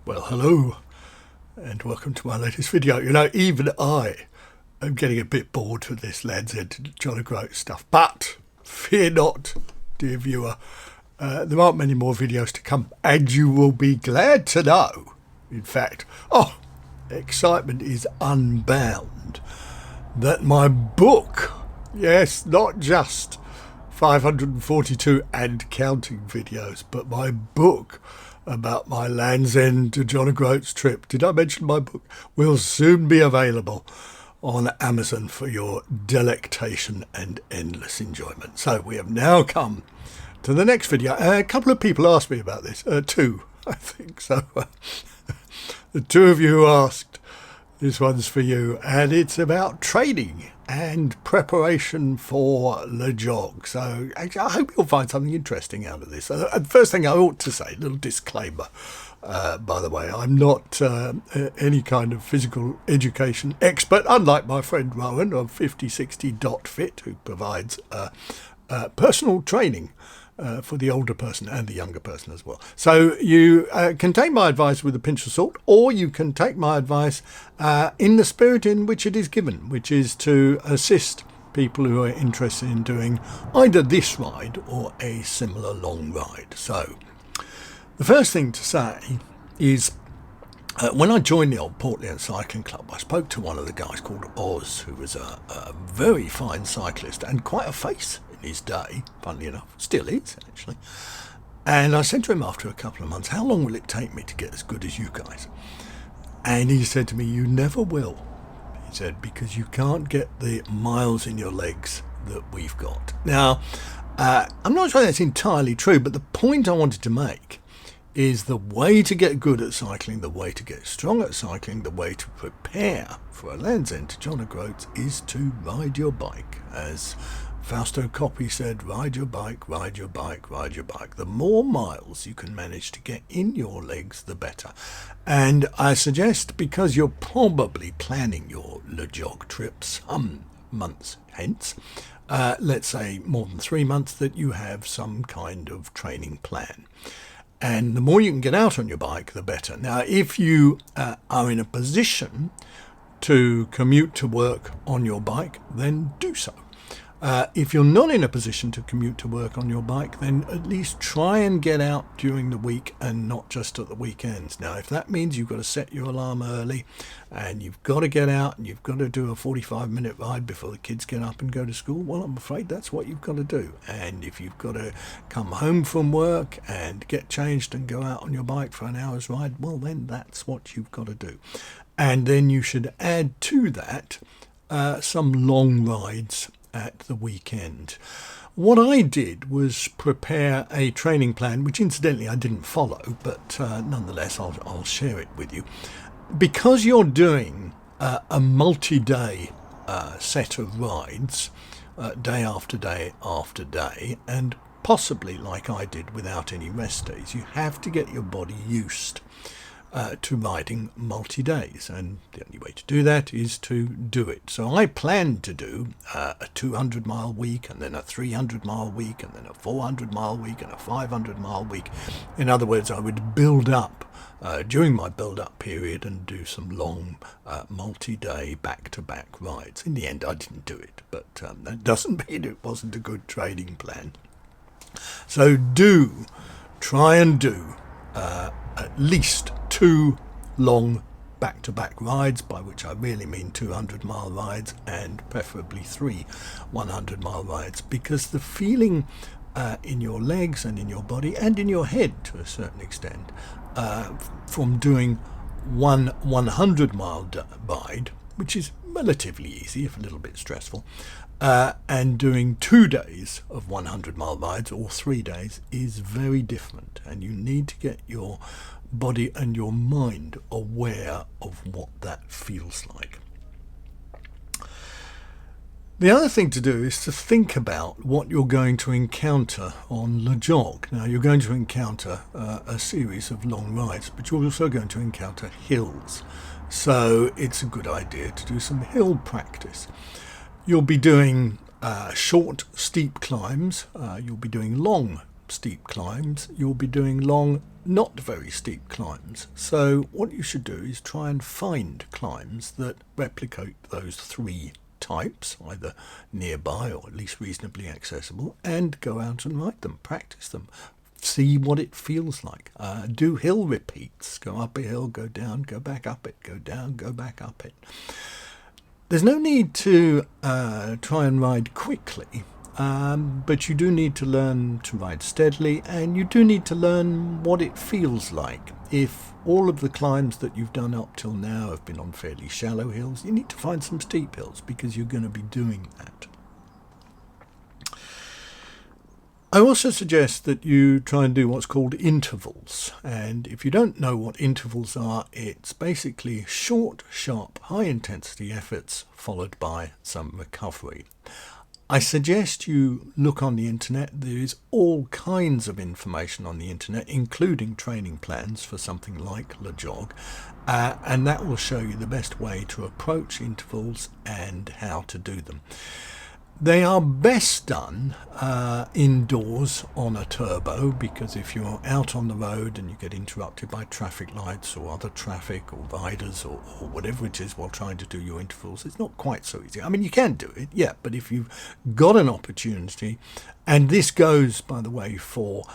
Well, hello and welcome to my latest video. You know, even I am getting a bit bored with this Land's End John O'Groats stuff, but fear not, dear viewer, there aren't many more videos to come, and you will be glad to know, in fact, excitement is unbound, that my book, yes, not just 542 and counting videos, but my book about my Land's End to John O'Groats trip, did I mention my book, will soon be available on Amazon for your delectation and endless enjoyment. So we have now come to the next video. A couple of people asked me about this, two, I think. So the two of you who asked, this one's for you, and it's about training and preparation for LeJog. So actually, I hope you'll find something interesting out of this. First thing I ought to say, a little disclaimer, by the way, I'm not any kind of physical education expert, unlike my friend Rowan of 5060.fit, who provides personal training for the older person and the younger person as well. So you can take my advice with a pinch of salt, or you can take my advice in the spirit in which it is given, which is to assist people who are interested in doing either this ride or a similar long ride. So the first thing to say is when I joined the old Portland Cycling Club, I spoke to one of the guys called Oz, who was a very fine cyclist and quite a face in his day, funnily enough, still is actually. And I said to him after a couple of months, how long will it take me to get as good as you guys? And he said to me, you never will. He said, because you can't get the miles in your legs that we've got. Now, I'm not sure that's entirely true, but the point I wanted to make is the way to get good at cycling, the way to get strong at cycling, the way to prepare for a Land's End to John O'Groats is to ride your bike. As Fausto Coppi said, ride your bike, ride your bike, ride your bike. The more miles you can manage to get in your legs, the better. And I suggest, because you're probably planning your LeJog trip some months hence, let's say more than 3 months, that you have some kind of training plan. And the more you can get out on your bike, the better. Now, if you are in a position to commute to work on your bike, then do so. If you're not in a position to commute to work on your bike, then at least try and get out during the week and not just at the weekends. Now, if that means you've got to set your alarm early and you've got to get out and you've got to do a 45-minute ride before the kids get up and go to school, well, I'm afraid that's what you've got to do. And if you've got to come home from work and get changed and go out on your bike for an hour's ride, well, then that's what you've got to do. And then you should add to that some long rides at the weekend. What I did was prepare a training plan, which incidentally I didn't follow, but nonetheless I'll share it with you. Because you're doing a multi-day set of rides, day after day after day, and possibly like I did without any rest days, you have to get your body used to riding multi-days, and the only way to do that is to do it. So I planned to do a 200-mile week, and then a 300-mile week, and then a 400-mile week, and a 500-mile week. In other words, I would build up during my build-up period and do some long multi-day back-to-back rides. In the end, I didn't do it, but that doesn't mean it wasn't a good training plan. So try and do at least 2 long back-to-back rides, by which I really mean 200-mile rides, and preferably 3 100-mile rides, because the feeling in your legs and in your body and in your head to a certain extent from doing one 100-mile ride, which is relatively easy if a little bit stressful, and doing 2 days of 100-mile rides or 3 days is very different, and you need to get your body and your mind aware of what that feels like. The other thing to do is to think about what you're going to encounter on LeJog. Now, you're going to encounter a series of long rides, but you're also going to encounter hills. So it's a good idea to do some hill practice. You'll be doing short, steep climbs. You'll be doing long steep climbs, you'll be doing long, not very steep climbs. So what you should do is try and find climbs that replicate those three types, either nearby or at least reasonably accessible, and go out and ride them, practice them, see what it feels like. Do hill repeats, go up a hill, go down, go back up it, go down, go back up it. There's no need to try and ride quickly, but you do need to learn to ride steadily, and you do need to learn what it feels like. If all of the climbs that you've done up till now have been on fairly shallow hills, you need to find some steep hills because you're going to be doing that. I also suggest that you try and do what's called intervals, and if you don't know what intervals are, it's basically short, sharp, high-intensity efforts followed by some recovery. I suggest you look on the internet. There is all kinds of information on the internet, including training plans for something like LeJog, and that will show you the best way to approach intervals and how to do them. They are best done indoors on a turbo, because if you're out on the road and you get interrupted by traffic lights or other traffic or riders or whatever it is while trying to do your intervals, it's not quite so easy. I mean, you can do it, yeah, but if you've got an opportunity, and this goes, by the way, for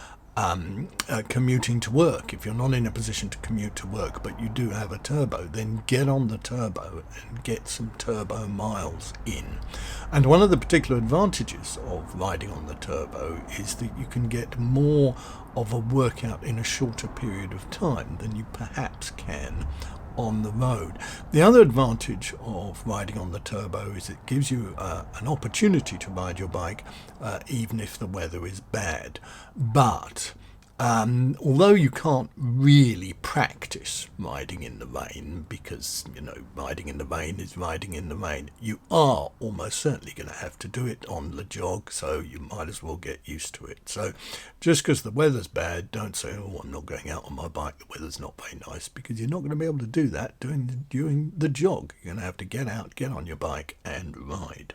commuting to work. If you're not in a position to commute to work but you do have a turbo, then get on the turbo and get some turbo miles in. And one of the particular advantages of riding on the turbo is that you can get more of a workout in a shorter period of time than you perhaps can on the road. The other advantage of riding on the turbo is it gives you an opportunity to ride your bike even if the weather is bad. But although you can't really practice riding in the rain, because, you know, riding in the rain is riding in the rain, you are almost certainly going to have to do it on LeJog, so you might as well get used to it. So just because the weather's bad, don't say, oh, I'm not going out on my bike, the weather's not very nice, because you're not going to be able to do that during the jog. You're going to have to get out, get on your bike and ride.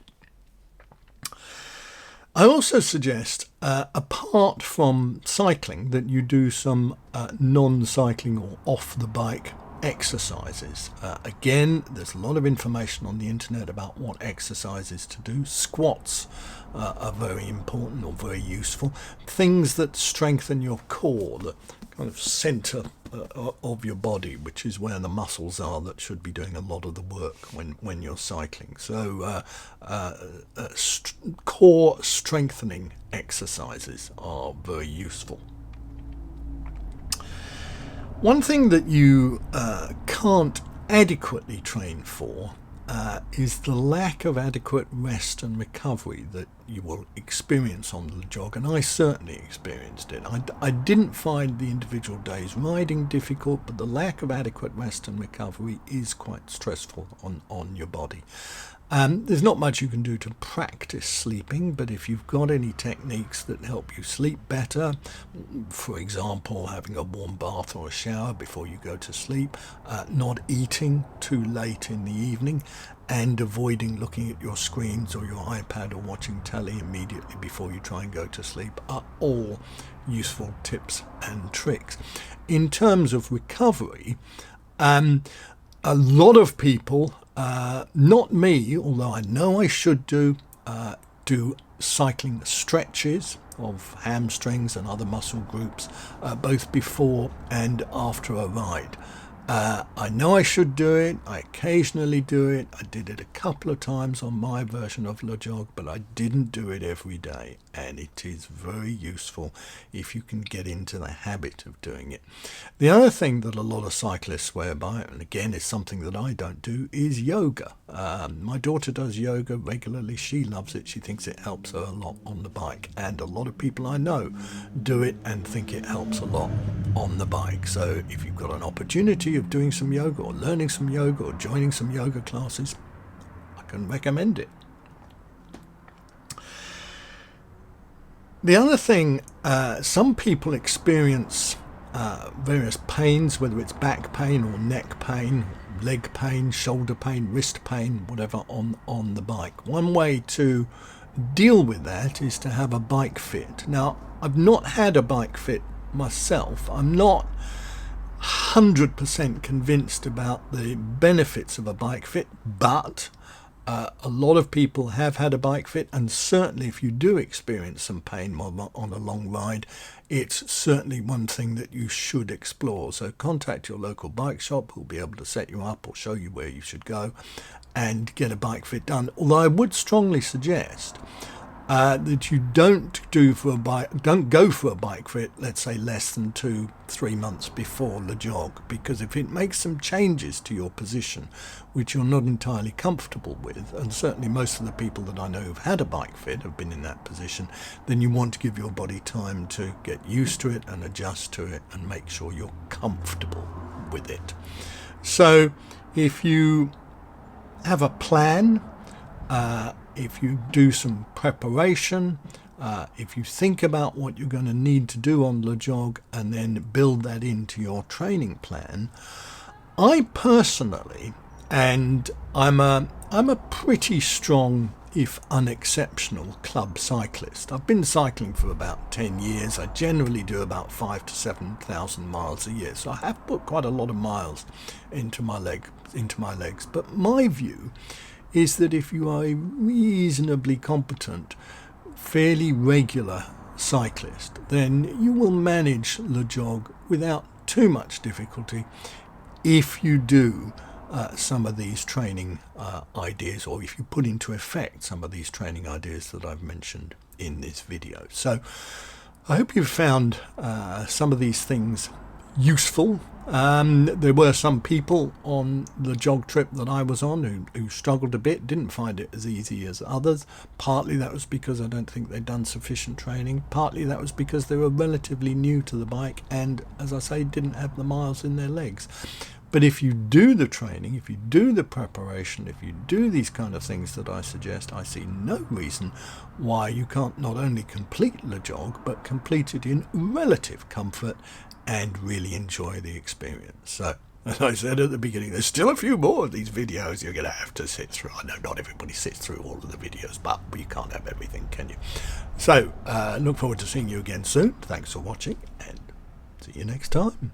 I also suggest, apart from cycling, that you do some non-cycling or off-the-bike exercises. Again, there's a lot of information on the internet about what exercises to do. Squats are very important or very useful. Things that strengthen your core, the kind of centre of your body, which is where the muscles are that should be doing a lot of the work when you're cycling. So core strengthening exercises are very useful. One thing that you can't adequately train for is the lack of adequate rest and recovery that you will experience on the LeJog, and I certainly experienced it. I didn't find the individual days riding difficult, but the lack of adequate rest and recovery is quite stressful on your body. There's not much you can do to practice sleeping, but if you've got any techniques that help you sleep better, for example, having a warm bath or a shower before you go to sleep, not eating too late in the evening, and avoiding looking at your screens or your iPad or watching telly immediately before you try and go to sleep, are all useful tips and tricks. In terms of recovery, a lot of people, not me, although I know I should do cycling stretches of hamstrings and other muscle groups, both before and after a ride. I know I should do it. I occasionally do it. I did it a couple of times on my version of LeJog, but I didn't do it every day, and it is very useful if you can get into the habit of doing it. The other thing that a lot of cyclists swear by, and again is something that I don't do, is yoga. My daughter does yoga regularly. She loves it. She thinks it helps her a lot on the bike, and a lot of people I know do it and think it helps a lot on the bike. So if you've got an opportunity of doing some yoga or learning some yoga or joining some yoga classes, I can recommend it. The other thing, some people experience various pains, whether it's back pain or neck pain, leg pain, shoulder pain, wrist pain, whatever, on the bike. One way to deal with that is to have a bike fit. Now, I've not had a bike fit myself. I'm not 100% convinced about the benefits of a bike fit, but a lot of people have had a bike fit, and certainly if you do experience some pain on a long ride, it's certainly one thing that you should explore. So contact your local bike shop who'll be able to set you up or show you where you should go and get a bike fit done. Although I would strongly suggest that you don't go for a bike fit, let's say less than 2-3 months before LeJog, because if it makes some changes to your position which you're not entirely comfortable with, and certainly most of the people that I know who've had a bike fit have been in that position, then you want to give your body time to get used to it and adjust to it and make sure you're comfortable with it. So if you have a plan, if you do some preparation, if you think about what you're going to need to do on LeJog and then build that into your training plan, I personally, and I'm a pretty strong, if unexceptional, club cyclist. I've been cycling for about 10 years. I generally do about 5,000 to 7,000 miles a year, so I have put quite a lot of miles into my legs. But my view is that if you are a reasonably competent, fairly regular cyclist, then you will manage LeJog without too much difficulty if you do some of these training ideas, or if you put into effect some of these training ideas that I've mentioned in this video. So I hope you've found some of these things useful. There were some people on the jog trip that I was on who struggled a bit, didn't find it as easy as others. Partly that was because I don't think they'd done sufficient training. Partly that was because they were relatively new to the bike and, as I say, didn't have the miles in their legs. But if you do the training, if you do the preparation, if you do these kind of things that I suggest, I see no reason why you can't not only complete LeJog, but complete it in relative comfort and really enjoy the experience. So, as I said at the beginning, there's still a few more of these videos you're going to have to sit through. I know not everybody sits through all of the videos, but you can't have everything, can you? So, look forward to seeing you again soon. Thanks for watching, and see you next time.